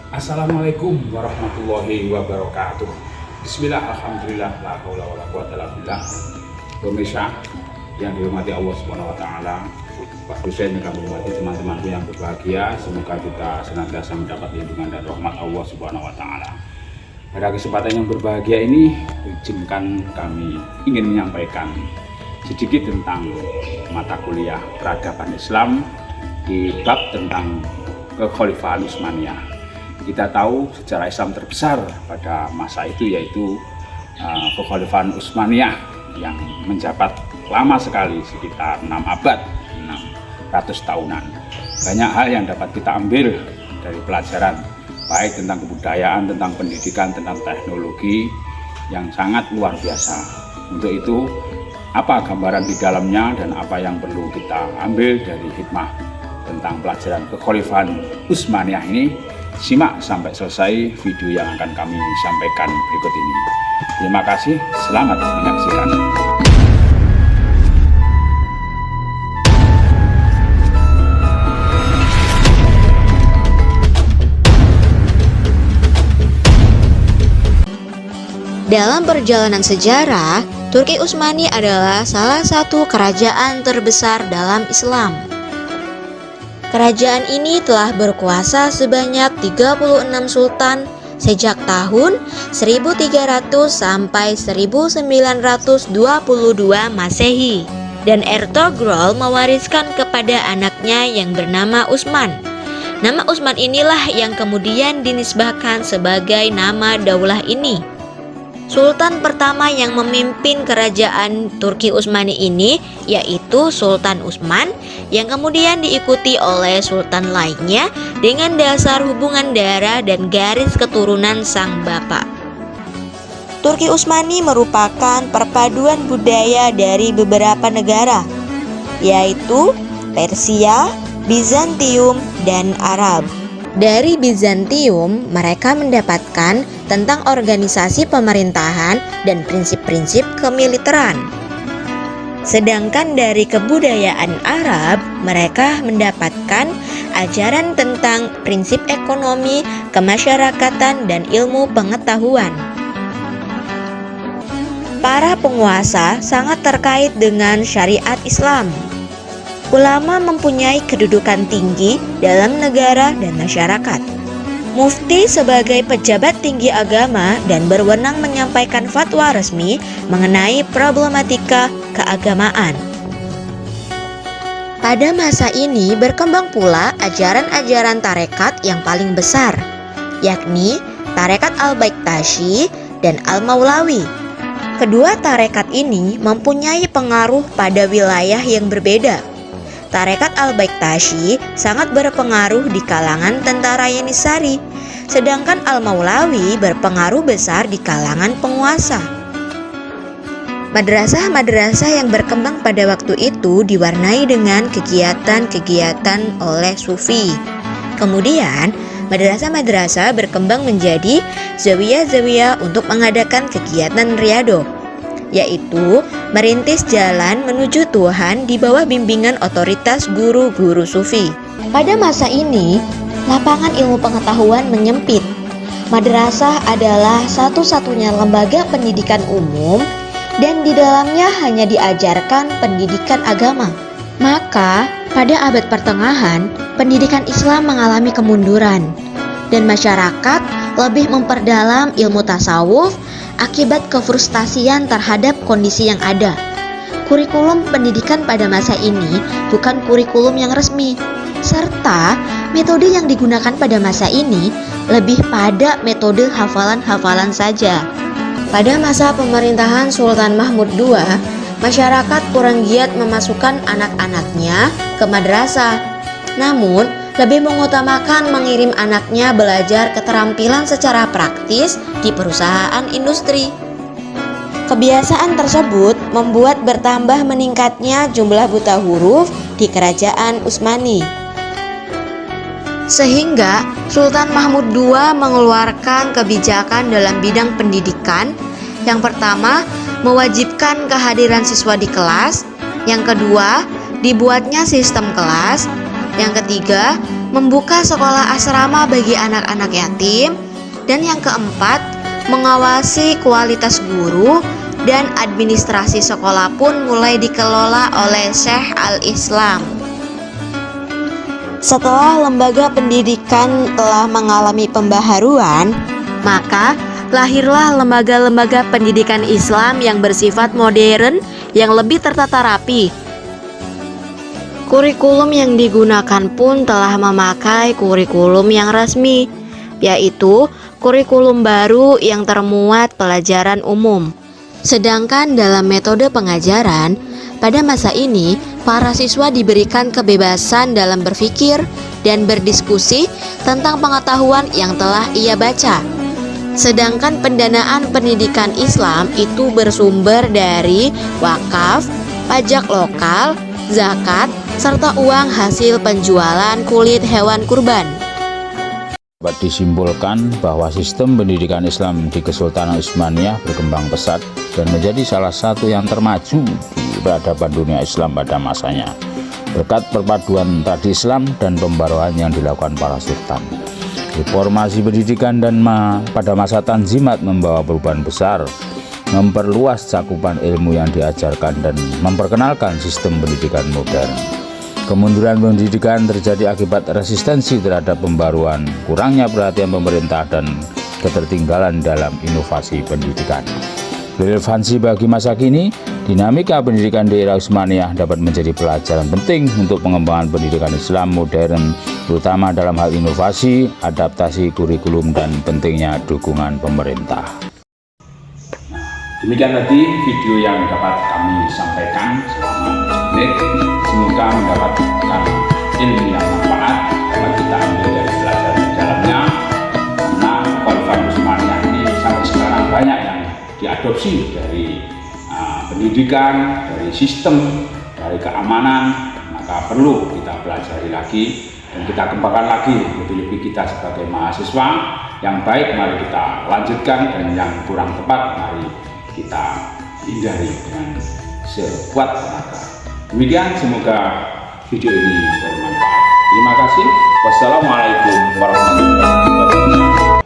Assalamualaikum warahmatullahi wabarakatuh. Bismillah, alhamdulillah, la haula wala quwata illa billah. Pemirsa yang dihormati Allah Subhanahu wa taala, Pak Dosen yang kami hormati, teman-temanku yang berbahagia, semoga kita senantiasa mendapat lindungan dan rahmat Allah Subhanahu wa taala. Pada kesempatan yang berbahagia ini, izinkan kami ingin menyampaikan sedikit tentang mata kuliah peradaban Islam di bab tentang kekhalifahan Utsmaniyah. Kita tahu sejarah Islam terbesar pada masa itu yaitu kekhalifahan Utsmaniyah yang menjabat lama sekali, sekitar 6 abad, 600 tahunan. Banyak hal yang dapat kita ambil dari pelajaran, baik tentang kebudayaan, tentang pendidikan, tentang teknologi yang sangat luar biasa. Untuk itu, apa gambaran di dalamnya dan apa yang perlu kita ambil dari hikmah tentang pelajaran kekhalifahan Utsmaniyah ini, simak sampai selesai video yang akan kami sampaikan berikut ini. Terima kasih, selamat menyaksikan. Dalam perjalanan sejarah, Turki Utsmani adalah salah satu kerajaan terbesar dalam Islam. Kerajaan ini telah berkuasa sebanyak 36 sultan sejak tahun 1300 sampai 1922 Masehi, dan Ertugrul mewariskan kepada anaknya yang bernama Utsman. Nama Utsman inilah yang kemudian dinisbahkan sebagai nama daulah ini. Sultan pertama yang memimpin kerajaan Turki Utsmani ini yaitu Sultan Utsman, yang kemudian diikuti oleh sultan lainnya dengan dasar hubungan darah dan garis keturunan sang bapak. Turki Utsmani merupakan perpaduan budaya dari beberapa negara, yaitu Persia, Bizantium, dan Arab. Dari Bizantium, mereka mendapatkan tentang organisasi pemerintahan dan prinsip-prinsip kemiliteran. Sedangkan dari kebudayaan Arab, mereka mendapatkan ajaran tentang prinsip ekonomi, kemasyarakatan, dan ilmu pengetahuan. Para penguasa sangat terkait dengan syariat Islam. Ulama mempunyai kedudukan tinggi dalam negara dan masyarakat. Mufti sebagai pejabat tinggi agama dan berwenang menyampaikan fatwa resmi mengenai problematika keagamaan. Pada masa ini berkembang pula ajaran-ajaran tarekat yang paling besar, yakni tarekat Al-Baiktashi dan Al-Maulawi. Kedua tarekat ini mempunyai pengaruh pada wilayah yang berbeda. Tarekat Al-Baiktashi sangat berpengaruh di kalangan tentara Yenisari, sedangkan Al-Maulawi berpengaruh besar di kalangan penguasa. Madrasah-madrasah yang berkembang pada waktu itu diwarnai dengan kegiatan-kegiatan oleh Sufi. Kemudian, madrasah-madrasah berkembang menjadi zawiyah-zawiyah untuk mengadakan kegiatan riyadhah, yaitu merintis jalan menuju Tuhan di bawah bimbingan otoritas guru-guru sufi. Pada masa ini, lapangan ilmu pengetahuan menyempit. Madrasah adalah satu-satunya lembaga pendidikan umum dan di dalamnya hanya diajarkan pendidikan agama. Maka, pada abad pertengahan, pendidikan Islam mengalami kemunduran dan masyarakat lebih memperdalam ilmu tasawuf akibat kefrustasian terhadap kondisi yang ada. Kurikulum pendidikan pada masa ini bukan kurikulum yang resmi, serta metode yang digunakan pada masa ini lebih pada metode hafalan-hafalan saja. Pada masa pemerintahan Sultan Mahmud II, masyarakat kurang giat memasukkan anak-anaknya ke madrasah, namun lebih mengutamakan mengirim anaknya belajar keterampilan secara praktis di perusahaan industri. Kebiasaan tersebut membuat bertambah meningkatnya jumlah buta huruf di kerajaan Utsmani. Sehingga Sultan Mahmud II mengeluarkan kebijakan dalam bidang pendidikan. Yang pertama, mewajibkan kehadiran siswa di kelas. Yang kedua, dibuatnya sistem kelas. Yang ketiga, membuka sekolah asrama bagi anak-anak yatim, dan yang keempat, mengawasi kualitas guru dan administrasi sekolah pun mulai dikelola oleh Syekh Al-Islam. Setelah lembaga pendidikan telah mengalami pembaharuan, maka lahirlah lembaga-lembaga pendidikan Islam yang bersifat modern yang lebih tertata rapi. Kurikulum yang digunakan pun telah memakai kurikulum yang resmi, yaitu kurikulum baru yang termuat pelajaran umum. Sedangkan dalam metode pengajaran, pada masa ini para siswa diberikan kebebasan dalam berpikir dan berdiskusi tentang pengetahuan yang telah ia baca. Sedangkan pendanaan pendidikan Islam itu bersumber dari wakaf, pajak lokal, zakat, serta uang hasil penjualan kulit hewan kurban. Dapat disimpulkan bahwa sistem pendidikan Islam di Kesultanan Utsmaniyah berkembang pesat dan menjadi salah satu yang termaju di peradaban dunia Islam pada masanya, berkat perpaduan tradisi Islam dan pembaruan yang dilakukan para sultan. Reformasi pendidikan pada masa Tanzimat membawa perubahan besar, memperluas cakupan ilmu yang diajarkan dan memperkenalkan sistem pendidikan modern. Kemunduran pendidikan terjadi akibat resistensi terhadap pembaruan, kurangnya perhatian pemerintah, dan ketertinggalan dalam inovasi pendidikan. Relevansi bagi masa kini, dinamika pendidikan di era Utsmaniyah dapat menjadi pelajaran penting untuk pengembangan pendidikan Islam modern, terutama dalam hal inovasi, adaptasi kurikulum, dan pentingnya dukungan pemerintah. Demikian tadi video yang dapat kami sampaikan selama menit. Semoga mendapatkan ilmu yang manfaat dapat kita ambil dari belajar di dalamnya. Karena Khalifah Utsmaniyah ini sampai sekarang banyak yang diadopsi dari pendidikan, dari sistem, dari keamanan, maka perlu kita pelajari lagi dan kita kembangkan lagi lebih-lebih kita sebagai mahasiswa yang baik. Mari kita lanjutkan, dan yang kurang tepat mari kita hindari dengan sekuat tenaga. Demikian, semoga video ini bermanfaat. Terima kasih. Wassalamualaikum warahmatullahi wabarakatuh.